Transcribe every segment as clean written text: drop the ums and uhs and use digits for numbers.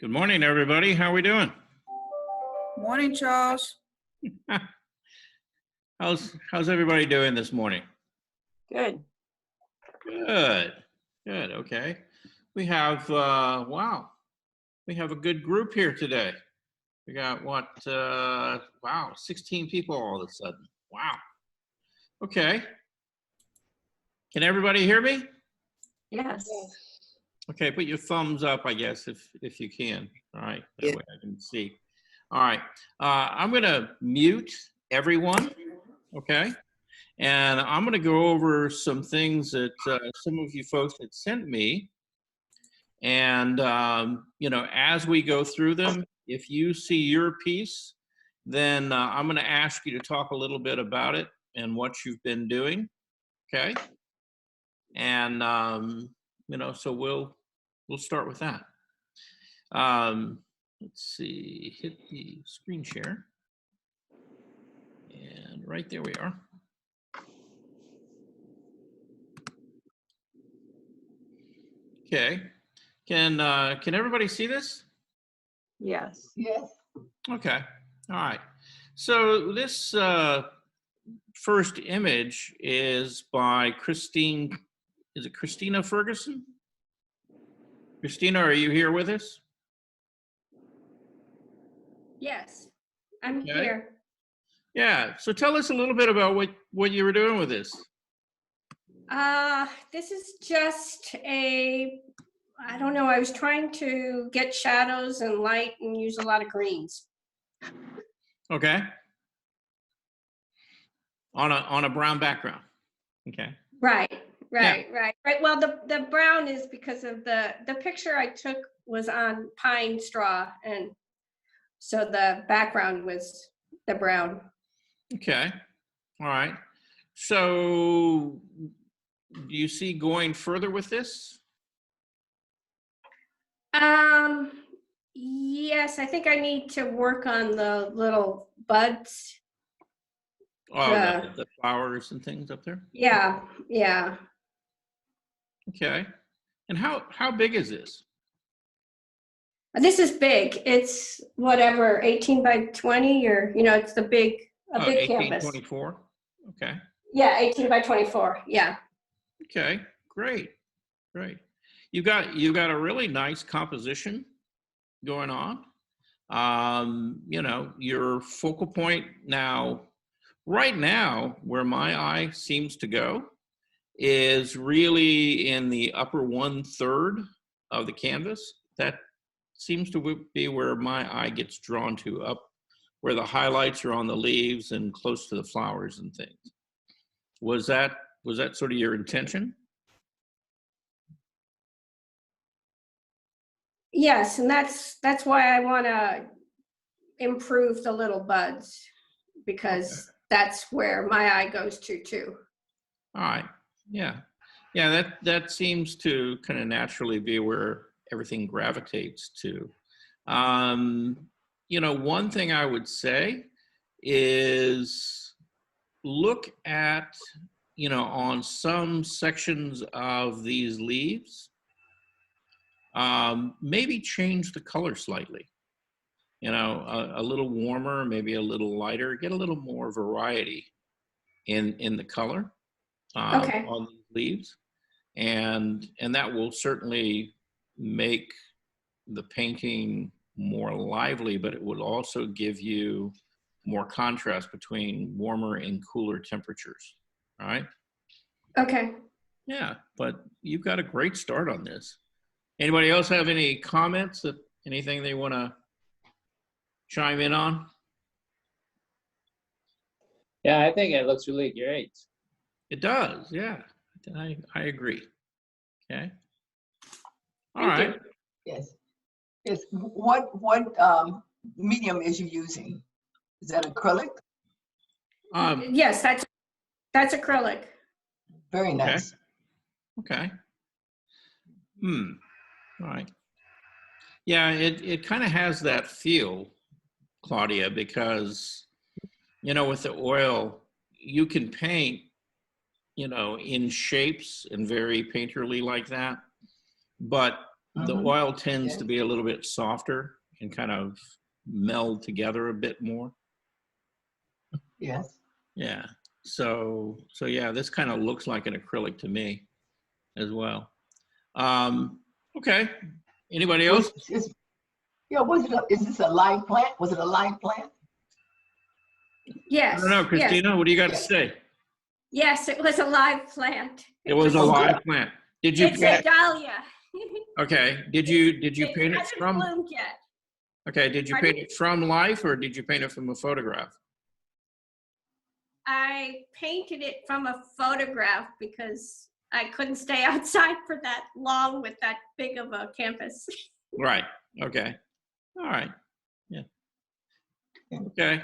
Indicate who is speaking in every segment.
Speaker 1: Good morning, everybody. How are we doing?
Speaker 2: Morning, Charles.
Speaker 1: How's everybody doing this morning?
Speaker 3: Good.
Speaker 1: Good. Good. Okay. We have wow. We have a good group here today. We got what? Wow, 16 people all of a sudden. Wow. Okay. Can everybody hear me?
Speaker 3: Yes.
Speaker 1: Okay, put your thumbs up, I guess, if you can. All right, that
Speaker 2: Yeah.
Speaker 1: way I can see. All right, I'm gonna mute everyone, okay? And I'm gonna go over some things that some of you folks had sent me. And, as we go through them, if you see your piece, then I'm gonna ask you to talk a little bit about it and what you've been doing, okay? And, so we'll start with that. Let's see, hit the screen share. And right there we are. Okay, can everybody see this?
Speaker 3: Yes.
Speaker 2: Yes.
Speaker 1: Okay, all right. So this first image is by Christine, is it Christina Ferguson? Christina, are you here with us?
Speaker 3: Yes. I'm
Speaker 1: Okay.
Speaker 3: here.
Speaker 1: Yeah, so tell us a little bit about what you were doing with this.
Speaker 3: This is just I don't know, I was trying to get shadows and light and use a lot of greens.
Speaker 1: Okay. On a brown background. Okay.
Speaker 3: Right. Well, the brown is because of the picture I took was on pine straw, and so the background was the brown.
Speaker 1: Okay. All right. So do you see going further with this?
Speaker 3: Yes, I think I need to work on the little buds.
Speaker 1: Oh,
Speaker 3: Yeah.
Speaker 1: the flowers and things up there?
Speaker 3: Yeah.
Speaker 1: Okay. And how big is this?
Speaker 3: This is big. It's whatever, 18 by 20, or it's a big
Speaker 1: 18,
Speaker 3: canvas.
Speaker 1: 24? Okay.
Speaker 3: Yeah, 18 by 24. Yeah.
Speaker 1: Okay. Great. You got a really nice composition going on. Your focal point now, right now, where my eye seems to go is really in the upper 1/3 of the canvas. That seems to be where my eye gets drawn to, up where the highlights are on the leaves and close to the flowers and things. Was that sort of your intention?
Speaker 3: Yes, and that's why I want to improve the little buds, because that's where my eye goes to too.
Speaker 1: All right. Yeah. That seems to kind of naturally be where everything gravitates to. One thing I would say is look at, on some sections of these leaves, maybe change the color slightly. A little warmer, maybe a little lighter, get a little more variety in the color on these leaves. And that will certainly make the painting more lively, but it will also give you more contrast between warmer and cooler temperatures. All right.
Speaker 3: Okay.
Speaker 1: Yeah, but you've got a great start on this. Anybody else have any comments, anything they want to chime in on?
Speaker 4: Yeah, I think it looks really great.
Speaker 1: It does, yeah. I agree. Okay. All
Speaker 3: Thank
Speaker 1: right.
Speaker 3: you.
Speaker 2: Yes. What medium is you using? Is that acrylic?
Speaker 3: Yes, that's acrylic.
Speaker 2: Very
Speaker 1: Okay.
Speaker 2: nice.
Speaker 1: Okay. All right. Yeah, it kind of has that feel, Claudia, because, with the oil, you can paint, in shapes and very painterly like that. But the
Speaker 2: Mhm.
Speaker 1: oil tends
Speaker 2: Yeah.
Speaker 1: to be a little bit softer and kind of meld together a bit more.
Speaker 2: Yes.
Speaker 1: Yeah. So yeah, this kind of looks like an acrylic to me as well. Okay. Anybody else?
Speaker 2: Yeah, is this a live plant? Was it a live plant?
Speaker 1: I
Speaker 3: Yes,
Speaker 1: don't know,
Speaker 3: yes,
Speaker 1: Christina, what do you got to
Speaker 2: Yes.
Speaker 1: say?
Speaker 3: yes, it was a live plant.
Speaker 1: It was a
Speaker 2: Oh, good.
Speaker 1: live plant. Did you
Speaker 3: It's
Speaker 1: paint
Speaker 3: a
Speaker 1: it?
Speaker 3: dahlia.
Speaker 1: Okay. Did you
Speaker 3: It
Speaker 1: paint it
Speaker 3: hasn't
Speaker 1: from?
Speaker 3: bloomed yet.
Speaker 1: Okay. Did you
Speaker 3: Pardon?
Speaker 1: paint it from life or did you paint it from a photograph?
Speaker 3: I painted it from a photograph because I couldn't stay outside for that long with that big of a canvas.
Speaker 1: Right. Okay. All right. Yeah. Okay.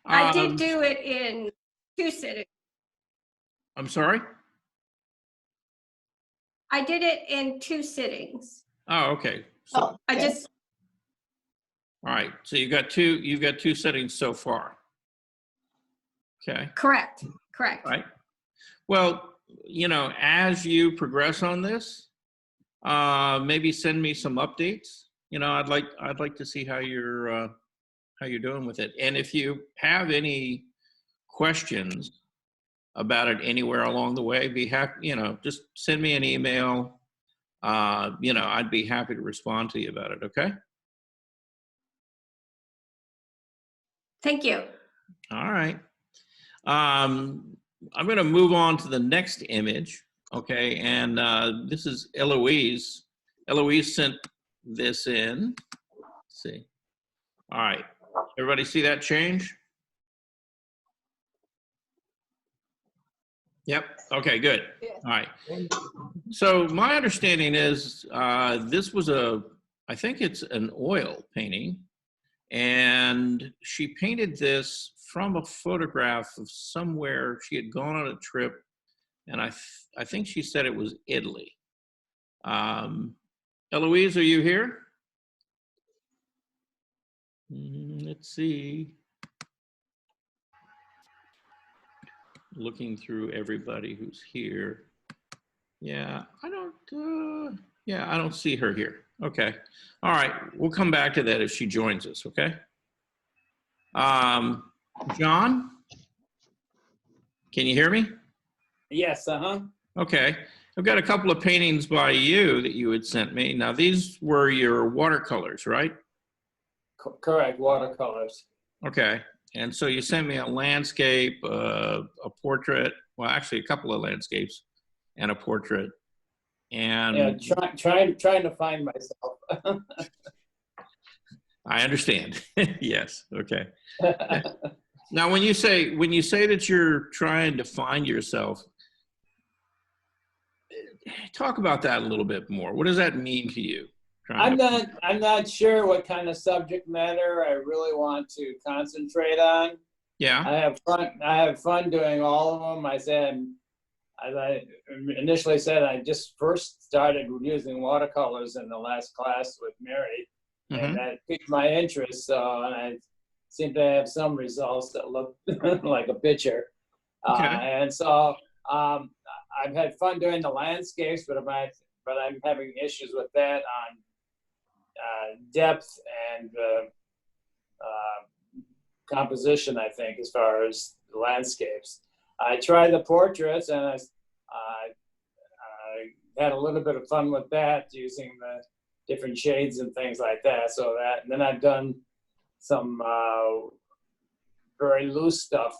Speaker 3: I did do it in 2 sittings.
Speaker 1: I'm sorry.
Speaker 3: I did it in 2 sittings.
Speaker 1: Oh, okay. So,
Speaker 2: Oh,
Speaker 3: I
Speaker 2: okay.
Speaker 3: just,
Speaker 1: all right. So you've got two settings so far. Okay.
Speaker 3: correct.
Speaker 1: All right. Well, as you progress on this, maybe send me some updates. I'd like to see how you're doing with it. And if you have any questions about it anywhere along the way, be happy, just send me an email. I'd be happy to respond to you about it. Okay.
Speaker 3: thank you.
Speaker 1: All right. I'm going to move on to the next image. Okay. And this is Eloise. Eloise sent this in. Let's see. All right. Everybody see that change? Yep. Okay, good.
Speaker 2: Yes.
Speaker 1: All right. So my understanding is this was I think it's an oil painting. And she painted this from a photograph of somewhere. She had gone on a trip, and I think she said it was Italy. Eloise, are you here? Let's see. Looking through everybody who's here. Yeah, I don't see her here. Okay. All right. We'll come back to that if she joins us. Okay. John, can you hear me?
Speaker 4: Yes,
Speaker 1: Okay. I've got a couple of paintings by you that you had sent me. Now, these were your watercolors, right?
Speaker 4: correct, watercolors.
Speaker 1: Okay. And so you sent me a landscape, a portrait, well, actually a couple of landscapes and a portrait. And
Speaker 4: Yeah, trying to find myself.
Speaker 1: I understand. Yes. Okay. Now, when you say that you're trying to find yourself, talk about that a little bit more. What does that mean to you?
Speaker 4: I'm not sure what kind of subject matter I really want to concentrate on.
Speaker 1: Yeah.
Speaker 4: I have fun doing all of them. As I initially said, I just first started using watercolors in the last class with Mary, and that piqued my interest. So, and I seem to have some results that look like a picture.
Speaker 1: Okay.
Speaker 4: And so I've had fun doing the landscapes, but I'm having issues with that on depth and composition, I think, as far as the landscapes. I tried the portraits, and I had a little bit of fun with that, using the different shades and things like that. And then I've done some very loose stuff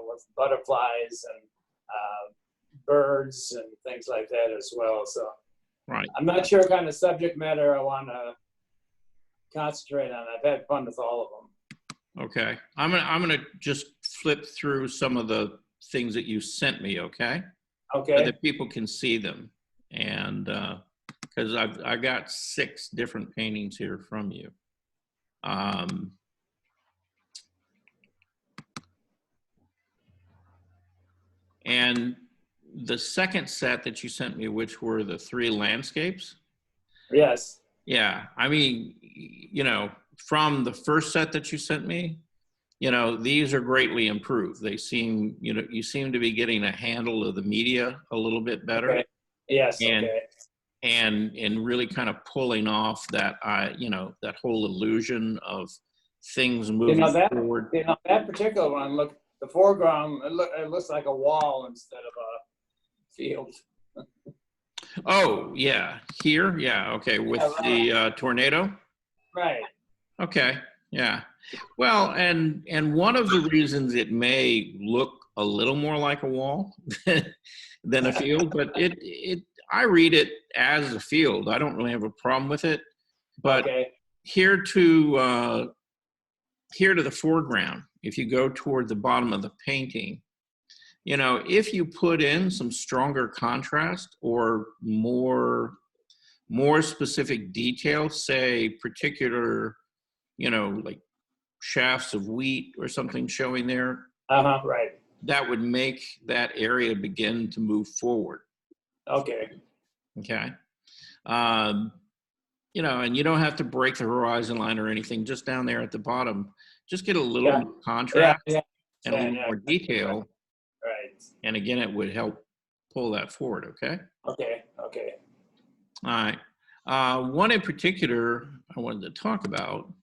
Speaker 4: with butterflies and birds and things like that as well. So
Speaker 1: Right.
Speaker 4: I'm not sure what kind of subject matter I want to concentrate on. I've had fun with all of them.
Speaker 1: Okay. I'm gonna just flip through some of the things that you sent me. Okay. So
Speaker 4: Okay.
Speaker 1: that people can see them, and because I got 6 different paintings here from you. And the second set that you sent me, which were the 3 landscapes.
Speaker 4: Yes.
Speaker 1: Yeah, I mean, from the first set that you sent me, these are greatly improved. They seem, you seem to be getting a handle of the media a little bit better.
Speaker 4: Okay. Yes.
Speaker 1: And
Speaker 4: okay.
Speaker 1: and really kind of pulling off that that whole illusion of things moving forward.
Speaker 4: That particular one, look, the foreground, it looks like a wall instead of a field.
Speaker 1: Oh, yeah, here, yeah, okay, with the tornado.
Speaker 4: Right.
Speaker 1: Okay, yeah. Well, and one of the reasons it may look a little more like a wall than a field, but I read it as a field. I don't really have a problem with it. But here to the foreground, if you go toward the bottom of the painting, if you put in some stronger contrast or more specific detail, say particular, like shafts of wheat or something showing there,
Speaker 4: right.
Speaker 1: that would make that area begin to move forward.
Speaker 4: Okay.
Speaker 1: And you don't have to break the horizon line or anything, just down there at the bottom, just get a little more contrast and a little more detail.
Speaker 4: Right.
Speaker 1: And again, it would help pull that forward, okay?
Speaker 4: Okay.
Speaker 1: All right. One in particular I wanted to talk about,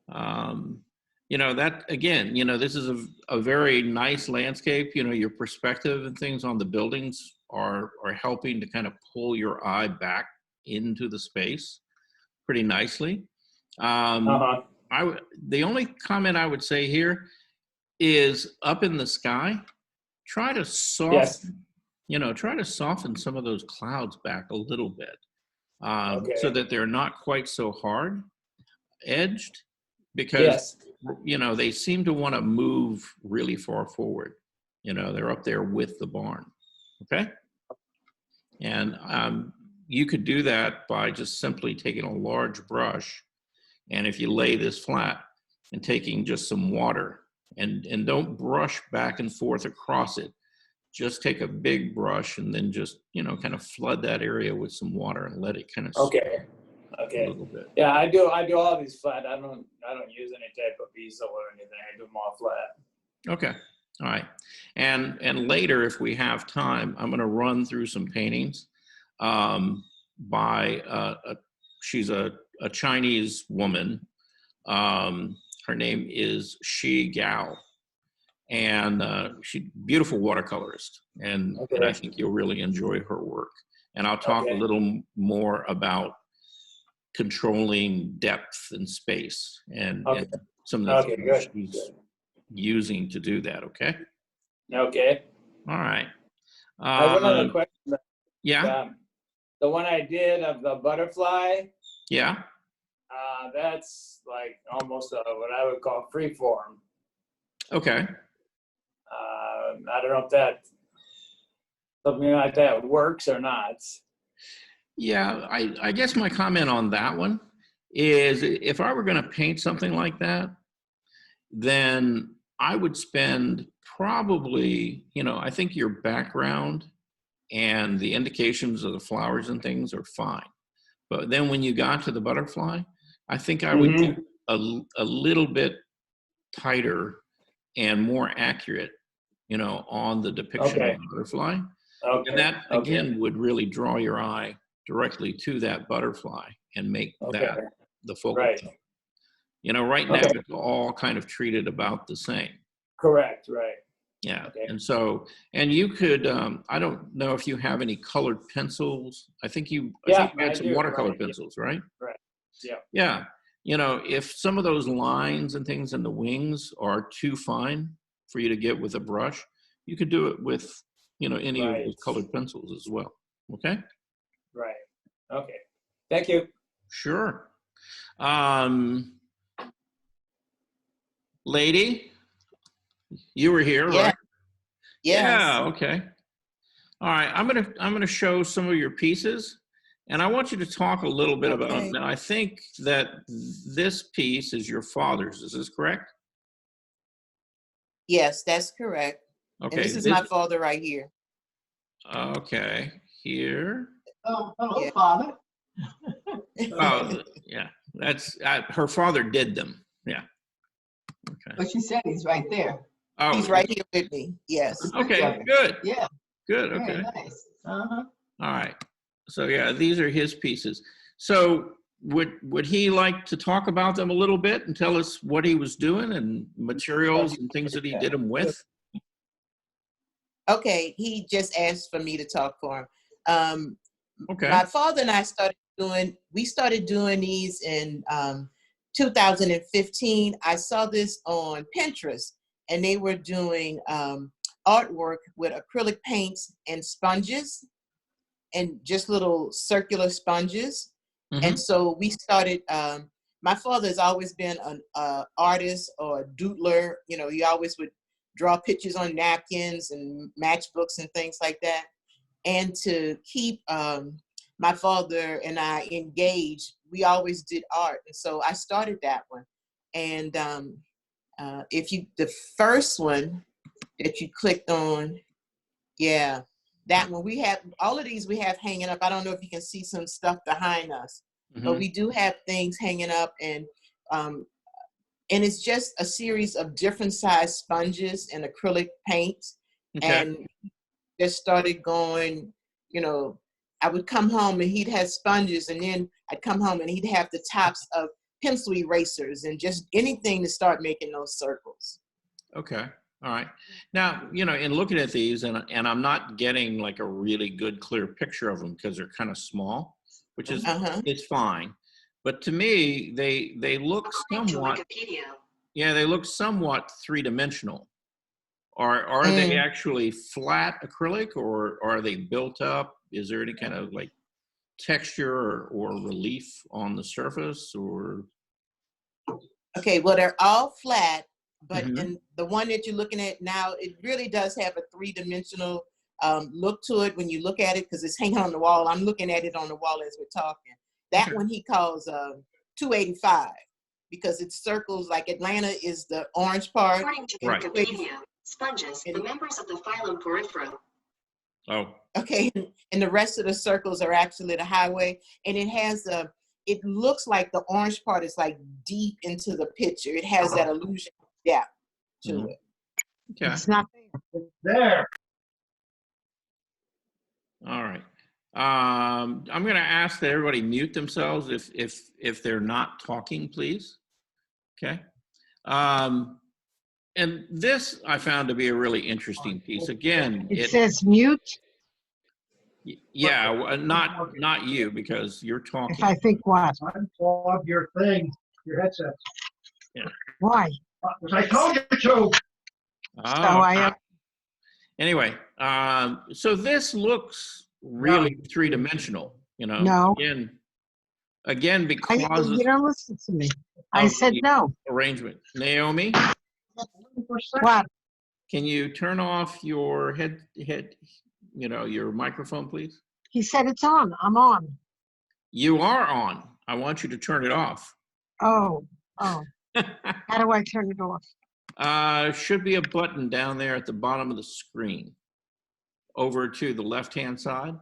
Speaker 1: that again, this is a very nice landscape. Your perspective and things on the buildings are helping to kind of pull your eye back into the space pretty nicely. The only comment I would say here is up in the sky, try to soften some of those clouds back a little bit, so that they're not quite so hard edged, because they seem to want to move really far forward. They're up there with the barn. Okay. And you could do that by just simply taking a large brush, and if you lay this flat and taking just some water, and don't brush back and forth across it, just take a big brush and then just kind of flood that area with some water and let it kind of soak a little bit.
Speaker 4: Yeah, I do all these flat. I don't use any type of easel or anything. I do them all flat.
Speaker 1: Okay. All right. And later, if we have time, I'm going to run through some paintings by she's a Chinese woman. Her name is Shi Gao, and she's a beautiful watercolorist, and I think you'll really enjoy her work. And I'll talk a little more about controlling depth and space and some of the things she's using to do that. Okay.
Speaker 4: Okay.
Speaker 1: All right.
Speaker 4: I have another question.
Speaker 1: Yeah.
Speaker 4: The one I did of the butterfly.
Speaker 1: Yeah.
Speaker 4: That's like almost what I would call free form.
Speaker 1: Okay.
Speaker 4: I don't know if that something like that works or not.
Speaker 1: Yeah, I guess my comment on that one is, if I were going to paint something like that, then I would spend probably, I think your background and the indications of the flowers and things are fine. But then when you got to the butterfly, I think I would do a little bit tighter and more accurate, on the depiction of the butterfly. And that, again, would really draw your eye directly to that butterfly and make that the focal point. Right now it's all kind of treated about the same.
Speaker 4: Correct, right.
Speaker 1: Yeah. And so, and you could, I don't know if you have any colored pencils. I think you had some watercolor pencils, right?
Speaker 4: Right. Yeah.
Speaker 1: Yeah. If some of those lines and things in the wings are too fine for you to get with a brush, you could do it with, any of those colored pencils as well. Okay.
Speaker 4: Right. Okay. Thank you.
Speaker 1: Sure. Lady, you were here, right?
Speaker 5: Yes.
Speaker 1: Yeah. Okay. All right. I'm gonna show some of your pieces, and I want you to talk a little bit about it. Now, I think that this piece is your father's. Is this correct?
Speaker 5: Yes, that's correct.
Speaker 1: Okay.
Speaker 5: And this is my father right here.
Speaker 1: Okay. Here.
Speaker 2: Oh, hello, Father.
Speaker 1: Oh, yeah. That's her father did them. Yeah. Okay.
Speaker 2: But you said he's right there.
Speaker 1: Oh,
Speaker 5: He's right here with me. Yes.
Speaker 1: Okay. Good.
Speaker 2: Yeah.
Speaker 1: Good.
Speaker 2: Very
Speaker 1: Okay.
Speaker 2: nice. Uh-huh.
Speaker 1: All right. So yeah, these are his pieces. So would he like to talk about them a little bit and tell us what he was doing and materials and things that he did them with?
Speaker 5: Okay, he just asked for me to talk for him. Um,
Speaker 1: Okay.
Speaker 5: My father and I we started doing these in 2015. I saw this on Pinterest, and they were doing artwork with acrylic paints and sponges, and just little circular sponges.
Speaker 1: Mhm.
Speaker 5: And so we started, my father has always been an artist or a doodler. You know, he always would draw pictures on napkins and matchbooks and things like that. And to keep my father and I engaged, we always did art. And so I started that one. And the first one that you clicked on, yeah, that one, we have all of these we have hanging up. I don't know if you can see some stuff behind us, but
Speaker 1: Mhm.
Speaker 5: we do have things hanging up, and it's just a series of different size sponges and acrylic paints.
Speaker 1: Okay.
Speaker 5: And just started going, you know, I would come home and he'd have sponges, and then I'd come home and he'd have the tops of pencil erasers and just anything to start making those circles.
Speaker 1: Okay. All right. Now, you know, in looking at these, and I'm not getting like a really good, clear picture of them because they're kind of small, which is
Speaker 5: Uh-huh.
Speaker 1: it's fine. But to me, they look somewhat, yeah, they look somewhat three-dimensional. Are they actually flat acrylic, or are they built up? Is there any kind of like texture or relief on the surface, or?
Speaker 5: Okay, well, they're all flat, but
Speaker 1: Mhm.
Speaker 5: in the one that you're looking at now, it really does have a three-dimensional look to it when you look at it, because it's hanging on the wall. I'm looking at it on the wall as we're talking. That
Speaker 1: Okay.
Speaker 5: one he calls 285, because it circles, like Atlanta is the orange part.
Speaker 6: According to
Speaker 1: Right.
Speaker 6: Wikipedia, sponges, the members of the phylum Porifera.
Speaker 1: Oh,
Speaker 5: Okay, and the rest of the circles are actually the highway, and it looks like the orange part is like deep into the picture. It has that illusion of depth to
Speaker 1: Mhm.
Speaker 5: it.
Speaker 1: okay.
Speaker 7: It's not
Speaker 4: There.
Speaker 1: All right. I'm going to ask that everybody mute themselves if they're not talking, please. Okay. And this I found to be a really interesting piece. Again,
Speaker 7: It says mute
Speaker 1: yeah, not you, because you're
Speaker 7: if
Speaker 1: talking.
Speaker 7: I think what?
Speaker 8: Unplug your thing, your headset.
Speaker 7: Why?
Speaker 8: As I told you to.
Speaker 1: Oh,
Speaker 7: I am-
Speaker 1: anyway, so this looks really three-dimensional, you know.
Speaker 7: No.
Speaker 1: Again, because
Speaker 7: You
Speaker 1: of
Speaker 7: don't listen to me. I said
Speaker 1: the
Speaker 7: no.
Speaker 1: arrangement. Naomi,
Speaker 7: What?
Speaker 1: can you turn off your your microphone, please?
Speaker 7: He said it's on. I'm on.
Speaker 1: You are on. I want you to turn it off.
Speaker 7: Oh. How do I turn it off?
Speaker 1: Should be a button down there at the bottom of the screen, over to the left-hand side.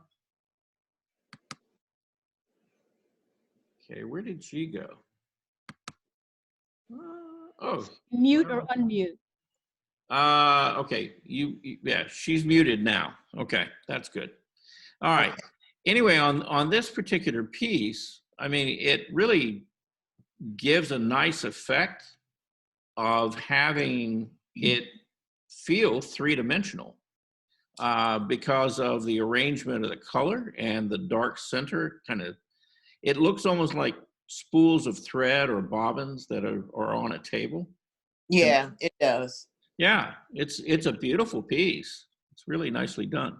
Speaker 1: Okay, where did she go?
Speaker 9: Mute or unmute.
Speaker 1: Okay, yeah, she's muted now. Okay, that's good. All right. Anyway, on this particular piece, I mean, it really gives a nice effect of having it feel three-dimensional because of the arrangement of the color and the dark center. It looks almost like spools of thread or bobbins that are on a table.
Speaker 5: Yeah, it does.
Speaker 1: Yeah, it's a beautiful piece. It's really nicely done.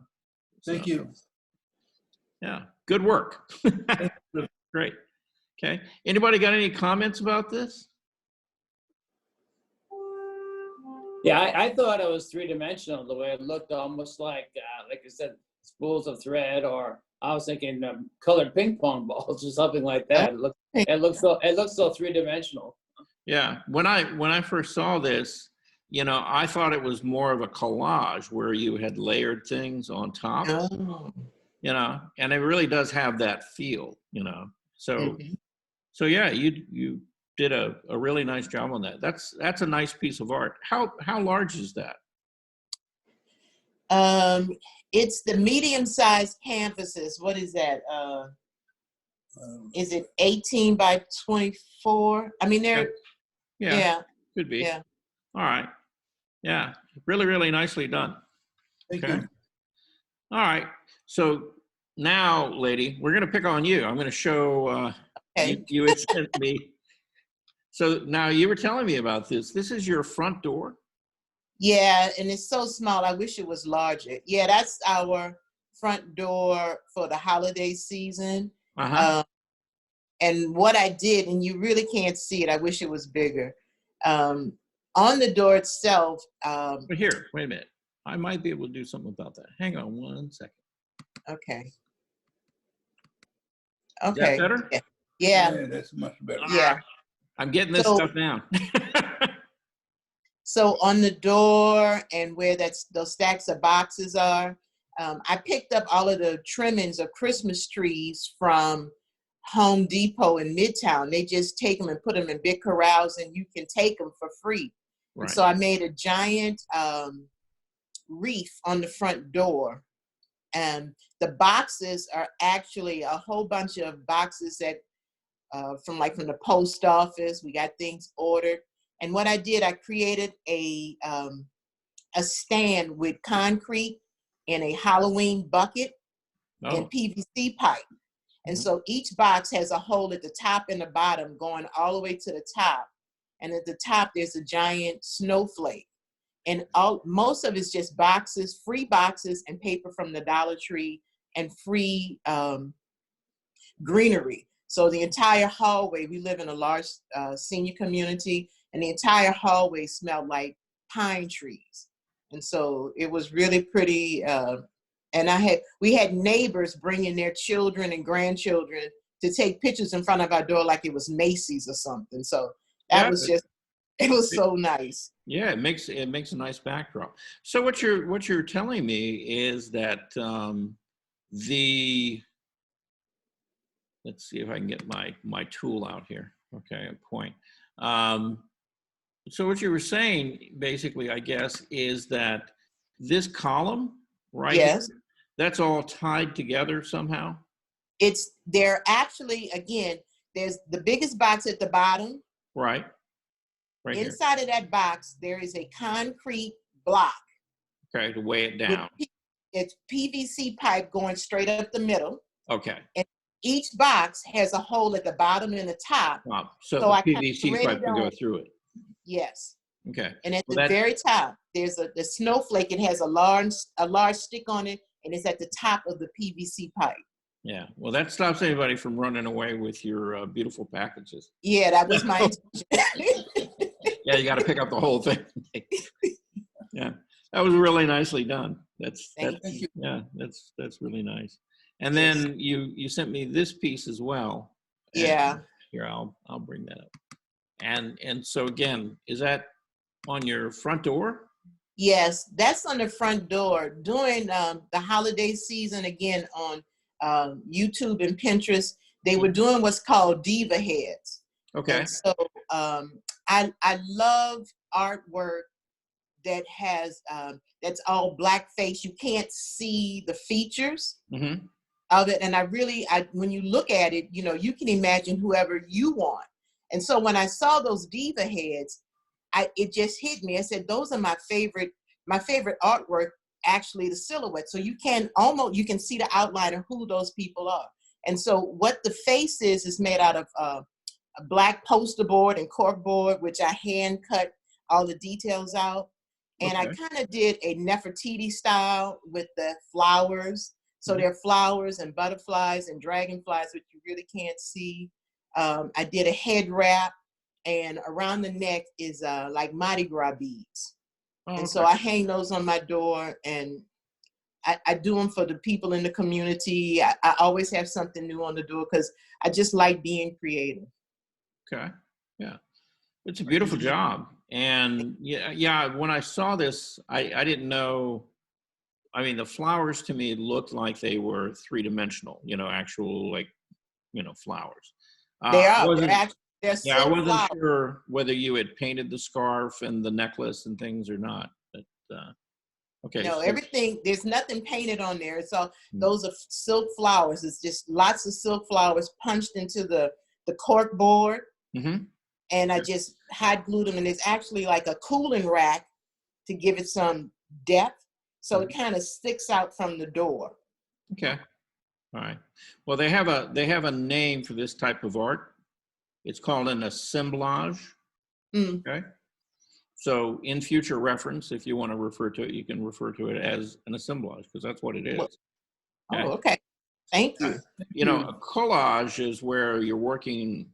Speaker 8: Thank you.
Speaker 1: Yeah, good work. Great. Okay. Anybody got any comments about this?
Speaker 4: Yeah, I thought it was three-dimensional, the way it looked, almost like I said, spools of thread, or I was thinking colored ping pong balls or something like that. It looks so three-dimensional.
Speaker 1: Yeah. When I first saw this, you know, I thought it was more of a collage where you had layered things on top.
Speaker 5: Oh.
Speaker 1: You know, and it really does have that feel, you know. So
Speaker 5: Mhm.
Speaker 1: so yeah, you did a really nice job on that. That's a nice piece of art. How large is that?
Speaker 5: It's the medium-sized canvases. What is that? Is it 18 by 24? I mean, they're,
Speaker 1: Yeah,
Speaker 5: yeah,
Speaker 1: could be.
Speaker 5: yeah.
Speaker 1: All right. Yeah, really, really nicely done.
Speaker 8: Thank
Speaker 1: Okay.
Speaker 8: you.
Speaker 1: All right. So now, lady, we're going to pick on you. I'm going to show
Speaker 5: Okay.
Speaker 1: you had sent me. So now you were telling me about this. This is your front door?
Speaker 5: Yeah, and it's so small. I wish it was larger. Yeah, that's our front door for the holiday season.
Speaker 1: Uh-huh.
Speaker 5: And what I did, and you really can't see it, I wish it was bigger. On the door itself,
Speaker 1: But here, wait a minute. I might be able to do something about that. Hang on 1 second.
Speaker 5: okay.
Speaker 1: Is that
Speaker 5: Okay.
Speaker 1: better?
Speaker 5: Yeah. Yeah.
Speaker 8: Yeah, that's much better.
Speaker 5: Yeah.
Speaker 1: I'm getting this
Speaker 5: So-
Speaker 1: stuff down.
Speaker 5: So on the door and where those stacks of boxes are, I picked up all of the trimmings of Christmas trees from Home Depot in Midtown. They just take them and put them in big corrals, and you can take them for free.
Speaker 1: Right.
Speaker 5: And so I made a giant wreath on the front door. And the boxes are actually a whole bunch of boxes that from the post office. We got things ordered. And what I did, I created a stand with concrete and a Halloween bucket and
Speaker 1: Oh,
Speaker 5: PVC pipe. And so each box has a hole at the top and the bottom going all the way to the top. And at the top, there's a giant snowflake. And most of it's just boxes, free boxes and paper from the Dollar Tree and free greenery. So the entire hallway, we live in a large senior community, and the entire hallway smelled like pine trees. And so it was really pretty. And we had neighbors bringing their children and grandchildren to take pictures in front of our door like it was Macy's or something. So that
Speaker 1: Yeah.
Speaker 5: was it was so nice.
Speaker 1: yeah, it makes a nice backdrop. So what you're telling me is that let's see if I can get my tool out here. Okay, a point. So what you were saying, basically, I guess, is that this column, right?
Speaker 5: Yes.
Speaker 1: That's all tied together somehow?
Speaker 5: They're actually, again, there's the biggest box at the bottom.
Speaker 1: Right. Right here.
Speaker 5: Inside of that box, there is a concrete block.
Speaker 1: Okay, to weigh it down.
Speaker 5: It's PVC pipe going straight up the middle.
Speaker 1: Okay.
Speaker 5: Each box has a hole at the bottom and the top.
Speaker 1: So
Speaker 5: So I
Speaker 1: the
Speaker 5: cut
Speaker 1: PVC
Speaker 5: thread
Speaker 1: pipe
Speaker 5: it
Speaker 1: can go
Speaker 5: on.
Speaker 1: through it.
Speaker 5: Yes.
Speaker 1: Okay.
Speaker 5: And at
Speaker 1: Well,
Speaker 5: the
Speaker 1: that-
Speaker 5: very top, there's the snowflake. It has a large stick on it, and it's at the top of the PVC pipe.
Speaker 1: Yeah. Well, that stops anybody from running away with your beautiful packages.
Speaker 5: Yeah, that was my intention.
Speaker 1: Yeah, you got to pick up the whole thing. Yeah, that was really nicely done.
Speaker 5: Thank
Speaker 8: you.
Speaker 1: Yeah, that's really nice. And then you sent me this piece as well. And
Speaker 5: Yeah.
Speaker 1: here, I'll bring that up. And so again, is that on your front door?
Speaker 5: Yes, that's on the front door. During the holiday season, again, on YouTube and Pinterest, they were doing what's called diva heads.
Speaker 1: Okay.
Speaker 5: And so I love artwork that has that's all blackface. You can't see the features
Speaker 1: Mm-hmm.
Speaker 5: of it, and when you look at it, you can imagine whoever you want. And so when I saw those diva heads, it just hit me. I said, those are my favorite artwork. Actually, the silhouette, so you can see the outline of who those people are. And so what the face is made out of a black poster board and cork board, which I hand cut all the details out. And I
Speaker 1: Okay.
Speaker 5: kind of did a Nefertiti style with the flowers. So there are flowers and butterflies and dragonflies, which you really can't see. I did a head wrap, and around the neck is like Mardi Gras beads.
Speaker 1: Oh,
Speaker 5: And so I hang those on my door, and I do them for the people in the community. I always have something new on the door because I just like being creative.
Speaker 1: Okay. Yeah. It's a beautiful job. And yeah, when I saw this, I didn't know. I mean, the flowers to me looked like they were three-dimensional, actual flowers.
Speaker 5: They
Speaker 1: I
Speaker 5: are.
Speaker 1: wasn't-
Speaker 5: They're
Speaker 1: Yeah, I
Speaker 5: silk
Speaker 1: wasn't
Speaker 5: flowers.
Speaker 1: sure whether you had painted the scarf and the necklace and things or not. But Okay.
Speaker 5: No,
Speaker 1: so-
Speaker 5: everything, there's nothing painted on there. So
Speaker 1: Mm.
Speaker 5: those are silk flowers. It's just lots of silk flowers punched into the cork board.
Speaker 1: Mhm.
Speaker 5: And I just hot glued them. And there's actually like a cooling rack to give it some depth. So it kind of sticks out from the door.
Speaker 1: Okay. All right. Well, they have a name for this type of art. It's called an assemblage.
Speaker 5: Mm.
Speaker 1: Okay. So in future reference, if you want to refer to it, you can refer to it as an assemblage because that's what it is.
Speaker 5: Well,
Speaker 1: Okay.
Speaker 5: Oh, okay. Thank you.
Speaker 1: You know, a collage is where you're working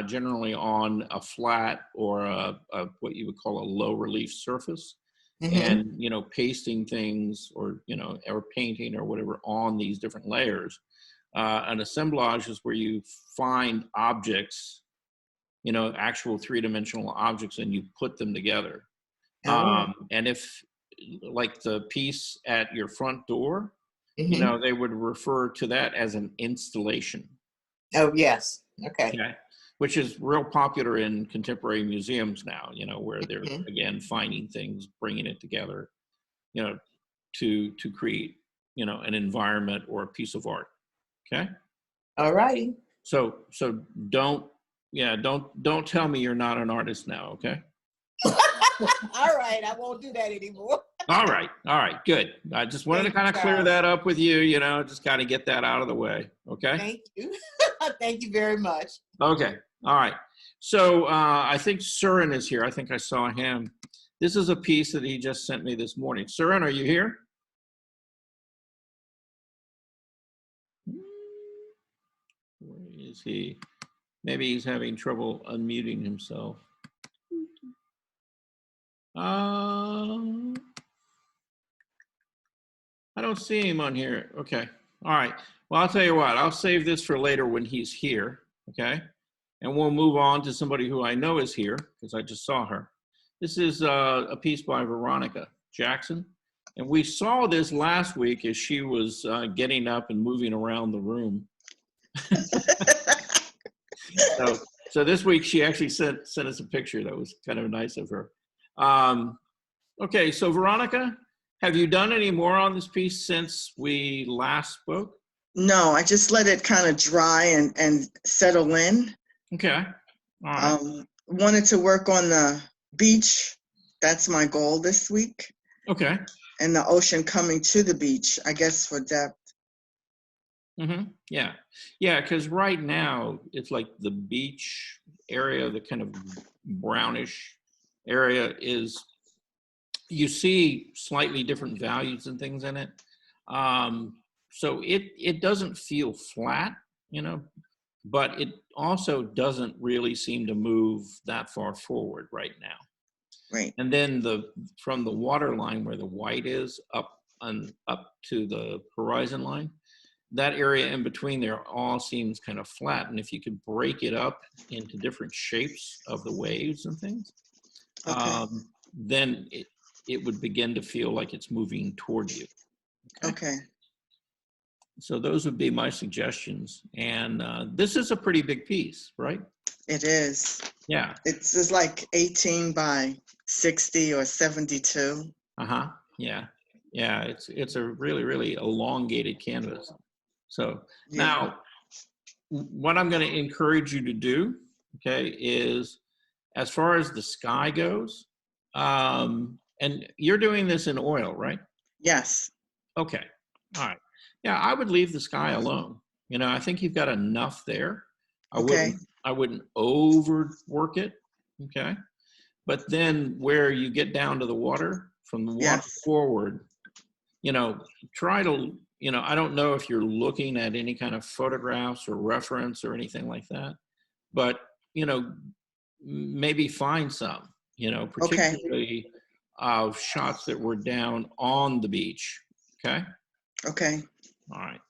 Speaker 1: generally on a flat or a what you would call a low relief surface,
Speaker 5: Mhm.
Speaker 1: and you know, pasting things or or painting or whatever on these different layers. An assemblage is where you find objects, actual three-dimensional objects, and you put them together.
Speaker 5: Oh.
Speaker 1: And if, like the piece at your front door,
Speaker 5: Mhm.
Speaker 1: they would refer to that as an installation.
Speaker 5: Oh, yes. Okay.
Speaker 1: Okay. Which is real popular in contemporary museums now, where they're,
Speaker 5: Mhm.
Speaker 1: again, finding things, bringing it together, to create, an environment or a piece of art. Okay.
Speaker 5: All righty.
Speaker 1: So don't tell me you're not an artist now. Okay.
Speaker 5: All right. I won't do that anymore.
Speaker 1: All right. Good. I just wanted to
Speaker 5: Thank you,
Speaker 1: kind of clear
Speaker 5: Charles.
Speaker 1: that up with you, just kind of get that out of the way. Okay.
Speaker 5: Thank you. Thank you very much.
Speaker 1: Okay. All right. So I think Surin is here. I think I saw him. This is a piece that he just sent me this morning. Surin, are you here? Where is he? Maybe he's having trouble unmuting himself. I don't see him on here. Okay. All right. Well, I'll tell you what. I'll save this for later when he's here. Okay. And we'll move on to somebody who I know is here because I just saw her. This is a piece by Veronica Jackson. And we saw this last week as she was getting up and moving around the room. So this week she actually sent us a picture that was kind of nice of her. Okay, so Veronica, have you done any more on this piece since we last spoke?
Speaker 10: No, I just let it kind of dry and settle in.
Speaker 1: Okay. All right.
Speaker 10: Wanted to work on the beach. That's my goal this week.
Speaker 1: Okay.
Speaker 10: And the ocean coming to the beach, I guess, for depth.
Speaker 1: Mm-hmm. Yeah. Yeah, because right now it's like the beach area, the kind of brownish area is, you see slightly different values and things in it. So it doesn't feel flat, but it also doesn't really seem to move that far forward right now.
Speaker 10: Right.
Speaker 1: And then from the water line where the white is up to the horizon line, that area in between there all seems kind of flat. And if you could break it up into different shapes of the waves and things,
Speaker 10: Okay.
Speaker 1: then it would begin to feel like it's moving toward you.
Speaker 10: Okay.
Speaker 1: So those would be my suggestions. And this is a pretty big piece, right?
Speaker 10: It is.
Speaker 1: Yeah.
Speaker 10: It's like 18 by 60 or 72.
Speaker 1: Uh-huh. Yeah. Yeah. It's a really, really elongated canvas. So
Speaker 10: Yeah.
Speaker 1: now what I'm going to encourage you to do, okay, is as far as the sky goes, and you're doing this in oil, right?
Speaker 10: Yes.
Speaker 1: Okay. All right. Yeah, I would leave the sky alone. I think you've got enough there.
Speaker 10: Okay.
Speaker 1: I wouldn't overwork it. Okay. But then where you get down to the water, from the water
Speaker 10: Yes.
Speaker 1: forward, try to, I don't know if you're looking at any kind of photographs or reference or anything like that, but, maybe find some, particularly of shots that were down on the beach. Okay.
Speaker 10: Okay.
Speaker 1: All right.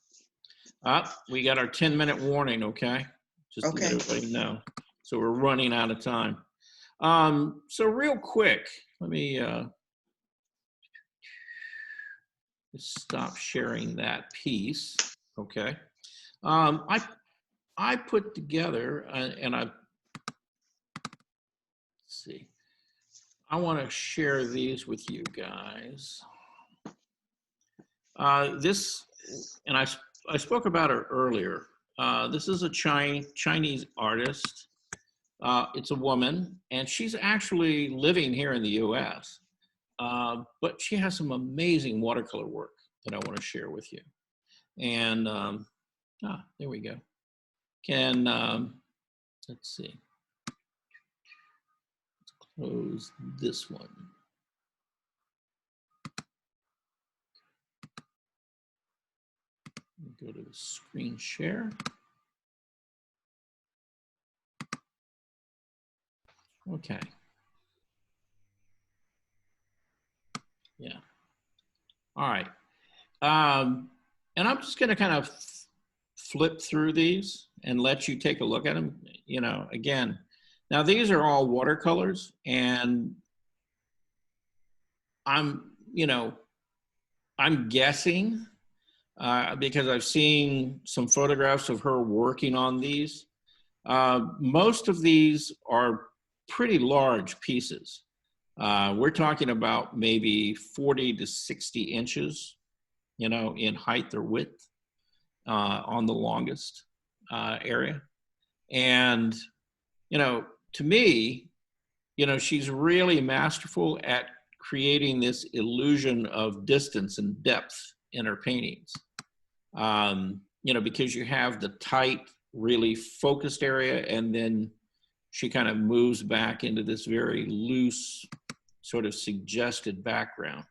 Speaker 1: We got our 10-minute warning, okay? Just to let
Speaker 10: Okay.
Speaker 1: everybody know. So we're running out of time. So real quick, let me just stop sharing that piece, okay? I put together, and let's see. I want to share these with you guys. This, and I spoke about her earlier. This is a Chinese artist. It's a woman, and she's actually living here in the U.S., but she has some amazing watercolor work that I want to share with you. And there we go. Let's see. Let's close this one. Go to the screen share. Okay. Yeah. All right. And I'm just going to kind of flip through these and let you take a look at them. You know, again, now these are all watercolors, and I'm guessing because I've seen some photographs of her working on these. Most of these are pretty large pieces. We're talking about maybe 40 to 60 inches, you know, in height or width on the longest area. And, you know, to me, you know, she's really masterful at creating this illusion of distance and depth in her paintings. You know, because you have the tight, really focused area, and then she kind of moves back into this very loose, sort of suggested background.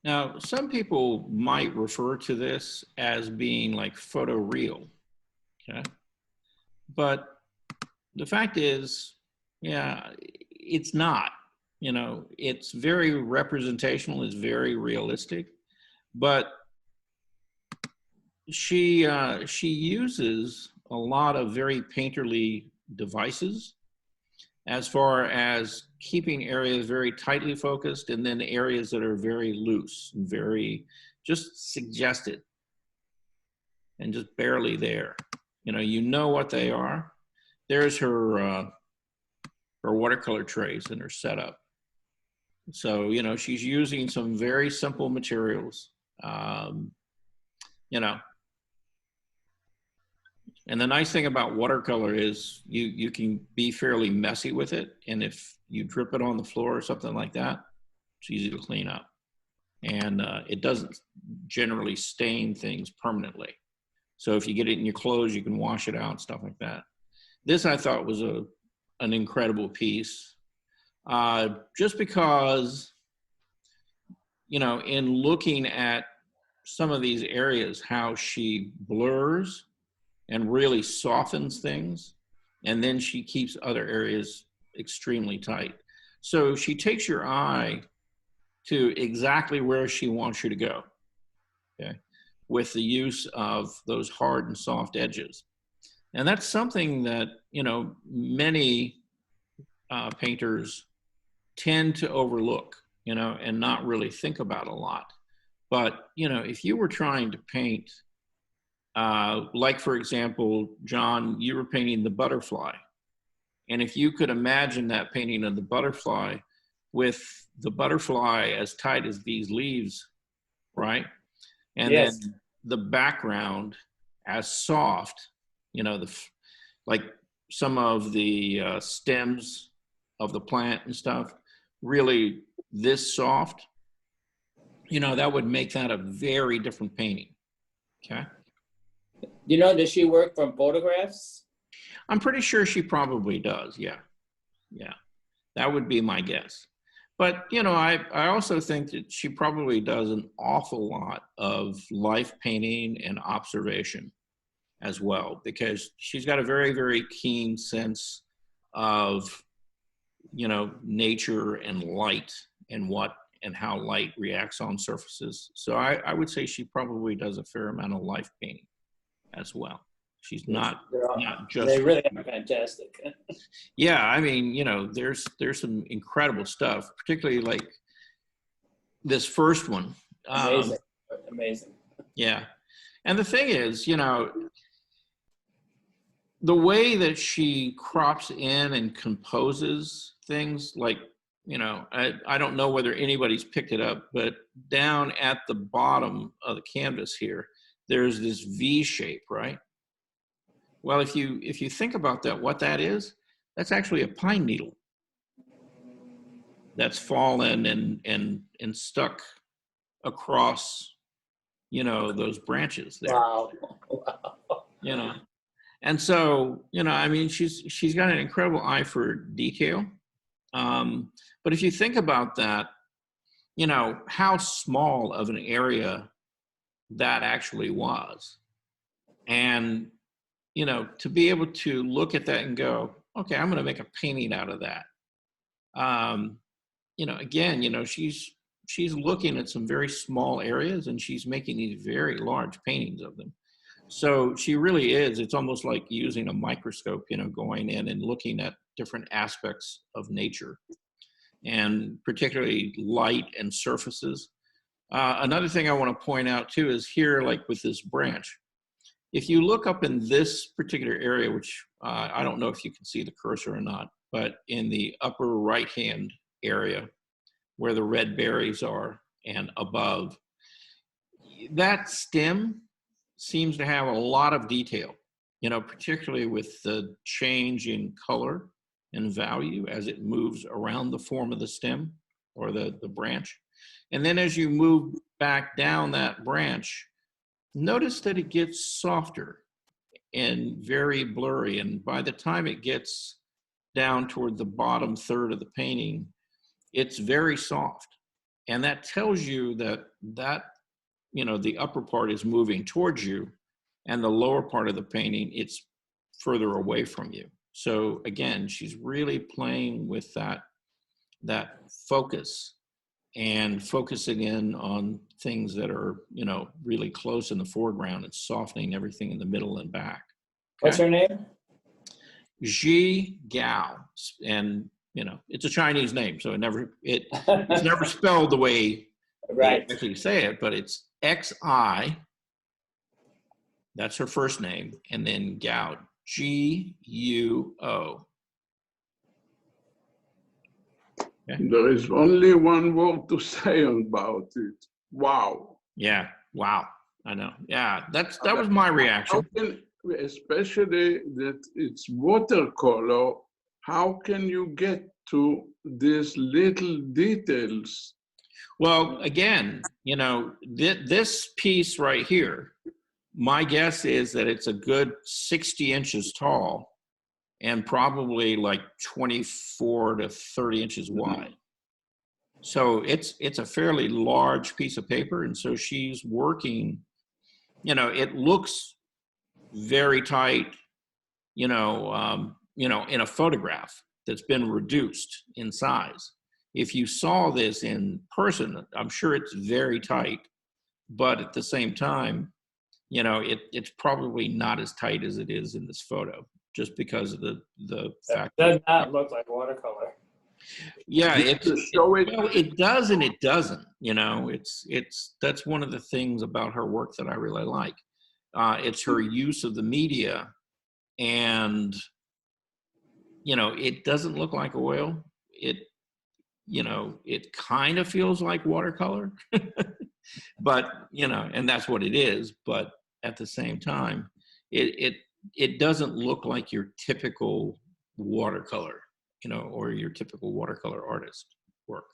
Speaker 1: Now, some people might refer to this as being like photoreal, okay? But the fact is, yeah, it's not. You know, it's very representational, it's very realistic, but she uses a lot of very painterly devices as far as keeping areas very tightly focused, and then areas that are very loose and very just suggested and just barely there. You know what they are. There's her watercolor trays and her setup. So, you know, she's using some very simple materials, you know. And the nice thing about watercolor is you can be fairly messy with it. And if you drip it on the floor or something like that, it's easy to clean up. And it doesn't generally stain things permanently. So if you get it in your clothes, you can wash it out, stuff like that. This I thought was an incredible piece. Just because, you know, in looking at some of these areas, how she blurs and really softens things, and then she keeps other areas extremely tight. So she takes your eye to exactly where she wants you to go, okay, with the use of those hard and soft edges. And that's something that, you know, many painters tend to overlook, you know, and not really think about a lot. But, you know, if you were trying to paint, like, for example, John, you were painting the butterfly. And if you could imagine that painting of the butterfly with the butterfly as tight as these leaves, right? And
Speaker 4: yes.
Speaker 1: Then the background as soft, you know, like some of the stems of the plant and stuff, really this soft, you know, that would make that a very different painting, okay?
Speaker 4: You know, does she work from photographs?
Speaker 1: I'm pretty sure she probably does, yeah. Yeah, that would be my guess. But, you know, I also think that she probably does an awful lot of life painting and observation as well, because she's got a very, very keen sense of, you know, nature and light and what and how light reacts on surfaces. So I would say she probably does a fair amount of life painting as well. She's not just.
Speaker 4: They really are fantastic.
Speaker 1: Yeah, I mean, you know, there's some incredible stuff, particularly like this first one.
Speaker 4: Amazing, amazing.
Speaker 1: Yeah, and the thing is, you know, the way that she crops in and composes things, like, you know, I don't know whether anybody's picked it up, but down at the bottom of the canvas here, there's this V shape, right? Well, if you think about that, what that is, that's actually a pine needle that's fallen and stuck across, you know, those branches there.
Speaker 4: Wow.
Speaker 1: You know, and so, you know, I mean, she's got an incredible eye for detail. But if you think about that, you know, how small of an area that actually was, and you know, to be able to look at that and go, okay, I'm going to make a painting out of that. You know, again, you know, she's looking at some very small areas and she's making these very large paintings of them. So she really is, it's almost like using a microscope, you know, going in and looking at different aspects of nature, and particularly light and surfaces. Another thing I want to point out too is here, like with this branch, if you look up in this particular area, which I don't know if you can see the cursor or not, but in the upper right-hand area where the red berries are and above, that stem seems to have a lot of detail, you know, particularly with the change in color and value as it moves around the form of the stem or the branch. And then as you move back down that branch, notice that it gets softer and very blurry. And by the time it gets down toward the bottom third of the painting, it's very soft. And that tells you that, you know, the upper part is moving towards you and the lower part of the painting, it's further away from you. So again, she's really playing with that focus and focusing in on things that are, you know, really close in the foreground and softening everything in the middle and back. Okay?
Speaker 4: What's her name?
Speaker 1: Zhi Gao. And, you know, it's a Chinese name, so it's never spelled the way
Speaker 4: right.
Speaker 1: they actually say it, but it's X-I, that's her first name, and then Gao, G-U-O. Okay.
Speaker 11: There is only one word to say about it. Wow.
Speaker 1: Yeah, wow. I know. Yeah, that was my reaction.
Speaker 11: Especially that it's watercolor, how can you get to these little details?
Speaker 1: Well, again, you know, this piece right here, my guess is that it's a good 60 inches tall and probably like 24 to 30 inches wide. So it's a fairly large piece of paper. And so she's working, you know, it looks very tight, you know, in a photograph that's been reduced in size. If you saw this in person, I'm sure it's very tight, but at the same time, you know, it's probably not as tight as it is in this photo, just because of the fact
Speaker 4: that does not look like watercolor.
Speaker 1: Yeah, well, it does and it doesn't. You know, that's one of the things about her work that I really like. It's her use of the media, and you know, it doesn't look like oil. You know, it kind of feels like watercolor, but you know, and that's what it is. But at the same time, it doesn't look like your typical watercolor, you know, or your typical watercolor artist work.